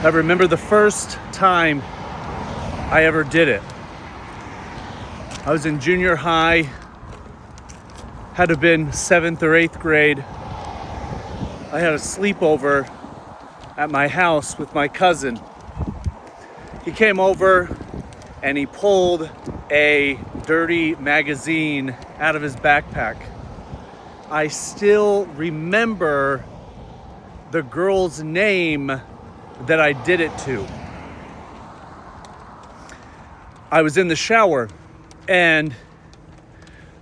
I remember the first time I ever did it. I was in junior high, had to have been 7th or 8th grade. I had a sleepover at my house with my cousin. He came over and he pulled a dirty magazine out of his backpack. I still remember the girl's name that I did it to. I was in the shower, and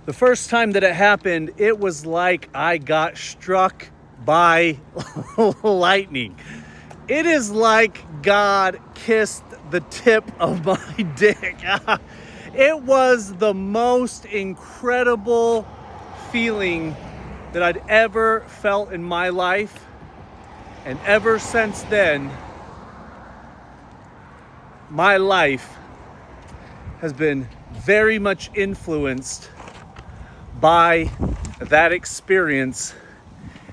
the first time that it happened, it was like I got struck by lightning. It is like God kissed the tip of my dick. It was the most incredible feeling that I'd ever felt in my life. And ever since then, my life has been very much influenced by that experience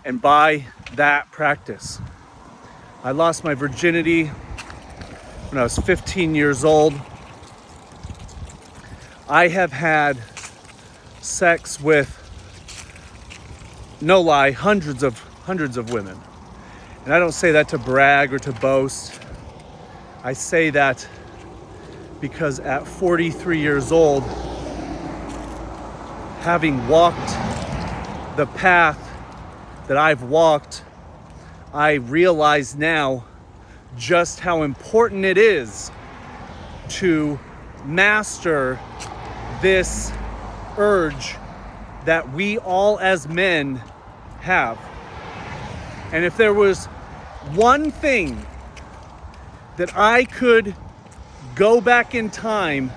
and by that practice. I lost my virginity when I was 15 years old. I have had sex with, no lie, hundreds of women. And I don't say that to brag or to boast. I say that because at 43 years old, having walked the path that I've walked, I realize now just how important it is to master this urge that we all as men have. And if there was one thing that I could go back in time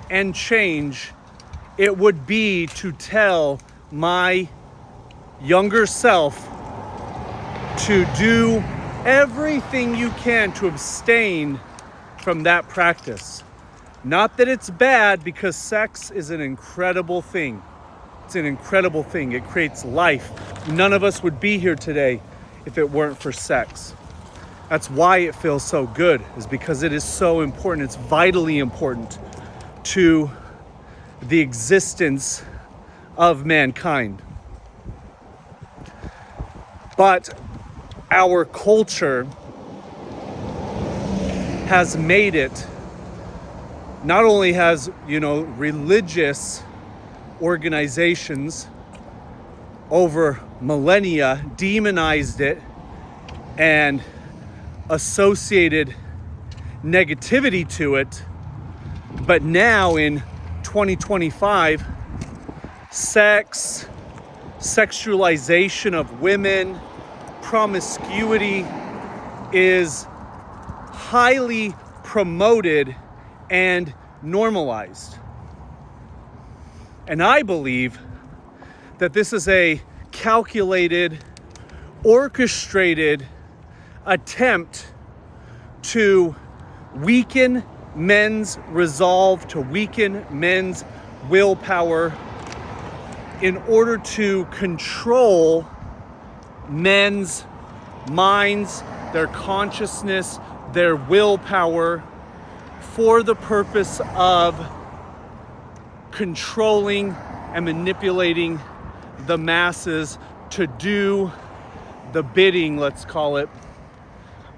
and change, it would be to tell my younger self to do everything you can to abstain from that practice. Not that it's bad, because sex is an incredible thing. It's an incredible thing. It creates life. None of us would be here today if it weren't for sex. That's why it feels so good, is because it is so important. It's vitally important to the existence of mankind. But our culture has made it, not only has, religious organizations over millennia demonized it and associated negativity to it, but now in 2025, sex, sexualization of women, promiscuity is highly promoted and normalized. And I believe that this is a calculated, orchestrated attempt to weaken men's resolve, to weaken men's willpower in order to control men's minds, their consciousness, their willpower, for the purpose of controlling and manipulating the masses to do the bidding, let's call it,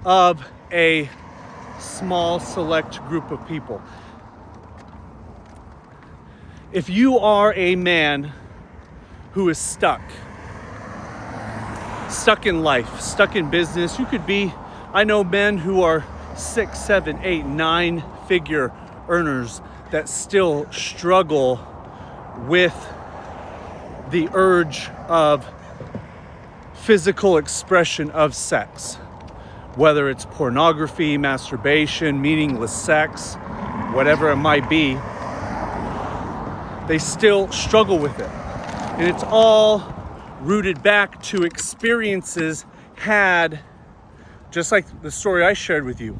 of a small select group of people. If you are a man who is stuck in life, stuck in business, you could be, I know men who are 6, 7, 8, 9 figure earners that still struggle with the urge of physical expression of sex, whether it's pornography, masturbation, meaningless sex, whatever it might be. They still struggle with it. And it's all rooted back to experiences had, just like the story I shared with you.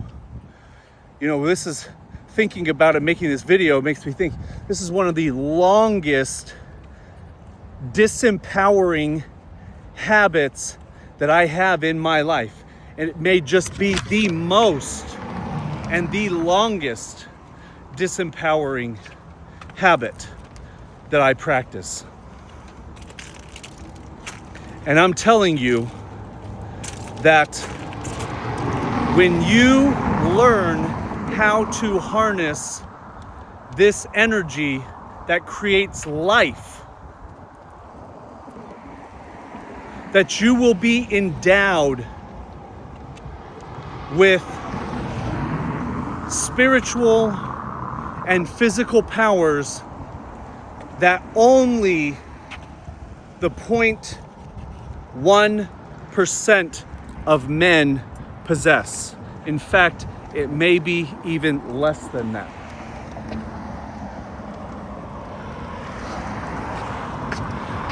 This is, thinking about it, making this video makes me think this is one of the longest disempowering habits that I have in my life. And it may just be the most and the longest disempowering habit that I practice. And I'm telling you that when you learn how to harness this energy that creates life, that you will be endowed with spiritual and physical powers that only the 0.1% of men possess. In fact, it may be even less than that.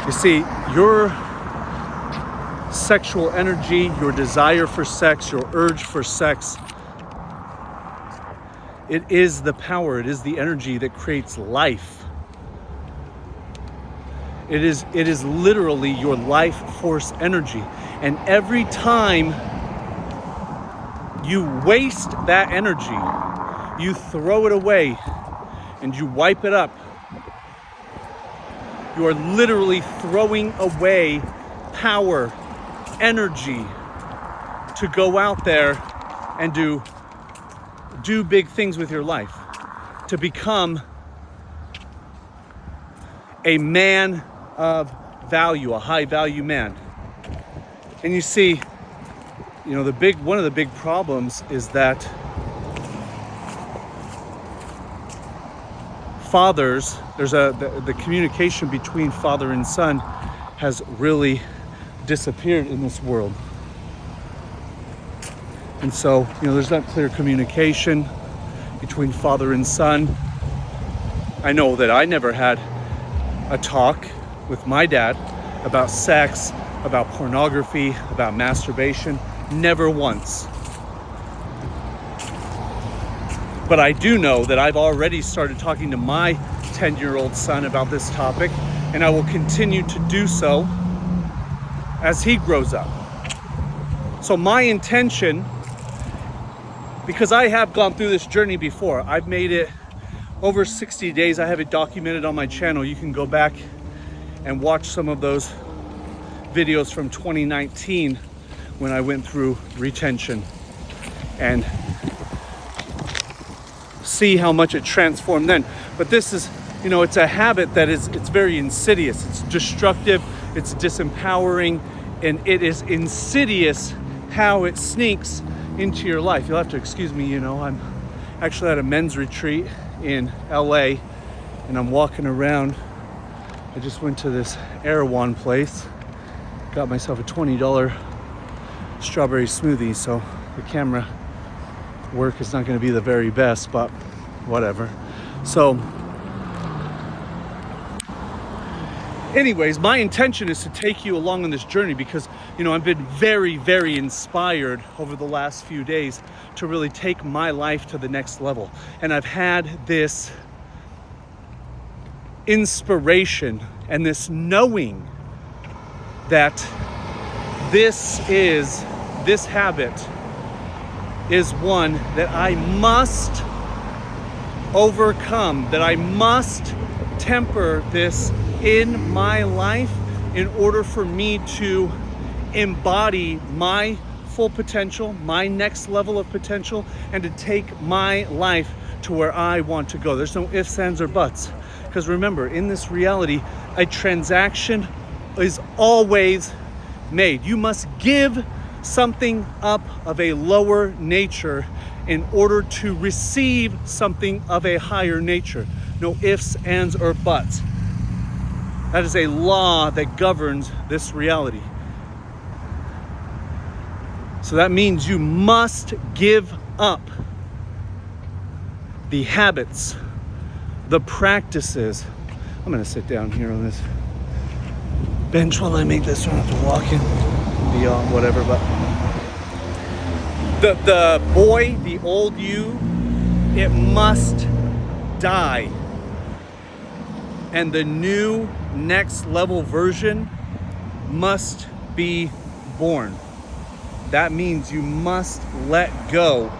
You see, your sexual energy, your desire for sex, your urge for sex, it is the power, it is the energy that creates life. It is literally your life force energy. And every time you waste that energy, you throw it away and you wipe it up, you are literally throwing away power, energy to go out there and do big things with your life, to become a man of value, a high value man. And you see, one of the big problems is that fathers, the communication between father and son has really disappeared in this world. And so, there's not clear communication between father and son. I know that I never had a talk with my dad about sex, about pornography, about masturbation. Never once. But I do know that I've already started talking to my 10-year-old son about this topic, and I will continue to do so as he grows up. So my intention, because I have gone through this journey before, I've made it over 60 days. I have it documented on my channel. You can go back and watch some of those videos from 2019 when I went through retention and see how much it transformed then. But this is, it's a habit that it's very insidious. It's destructive, it's disempowering, and it is insidious how it sneaks into your life. You'll have to excuse me, I'm actually at a men's retreat in LA and I'm walking around. I just went to this Erewhon place, got myself a $20 strawberry smoothie, so the camera work is not going to be the very best, but whatever. So anyways, my intention is to take you along on this journey because, I've been very, very inspired over the last few days to really take my life to the next level. And I've had this inspiration and this knowing that this habit is one that I must overcome, that I must temper this in my life in order for me to embody my full potential, my next level of potential, and to take my life to where I want to go. There's no ifs, ands, or buts. Because remember, in this reality, a transaction is always made. You must give something up of a lower nature in order to receive something of a higher nature. No ifs, ands, or buts. That is a law that governs this reality. So that means you must give up the habits, the practices. I'm going to sit down here on this bench while I make this. I don't have to walk in, beyond whatever. But the boy, the old you, it must die. And the new next level version must be born. That means you must let go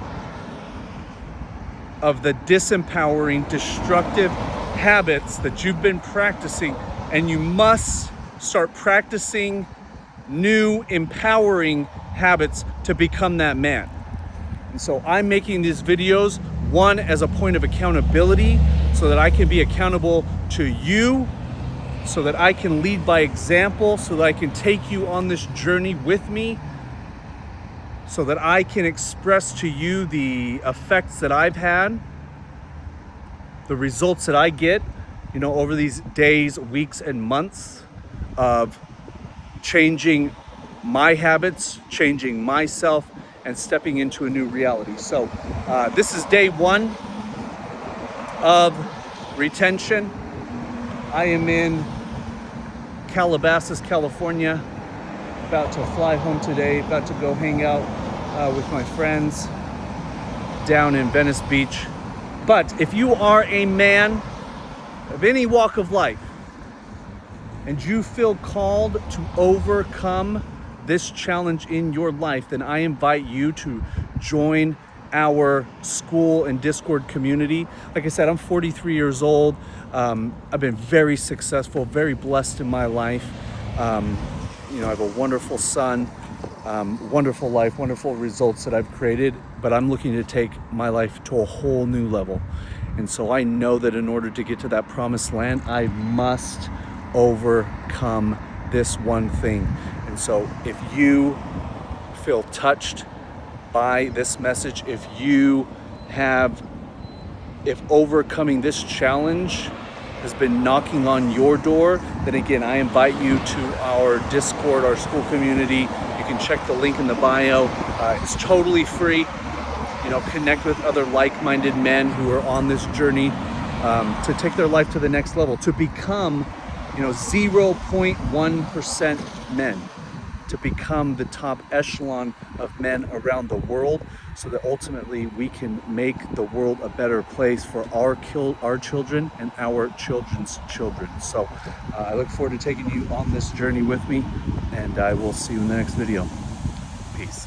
of the disempowering, destructive habits that you've been practicing, and you must start practicing new, empowering habits to become that man. And so I'm making these videos, one, as a point of accountability, so that I can be accountable to you, so that I can lead by example, so that I can take you on this journey with me, so that I can express to you the effects that I've had, the results that I get, over these days, weeks, and months of changing my habits, changing myself, and stepping into a new reality. So this is day one of retention. I am in Calabasas, California, about to fly home today, about to go hang out with my friends down in Venice Beach. But if you are a man of any walk of life and you feel called to overcome this challenge in your life, then I invite you to join our school and Discord community. Like I said, I'm 43 years old. I've been very successful, very blessed in my life. I have a wonderful son, wonderful life, wonderful results that I've created, but I'm looking to take my life to a whole new level. And so I know that in order to get to that promised land, I must overcome this one thing. And so if you feel touched by this message, if overcoming this challenge has been knocking on your door, then again, I invite you to our Discord, our school community. You can check the link in the bio. It's totally free. Connect with other like-minded men who are on this journey to take their life to the next level, to become 0.1% men, to become the top echelon of men around the world, so that ultimately we can make the world a better place for our children and our children's children. So I look forward to taking you on this journey with me, and I will see you in the next video. Peace.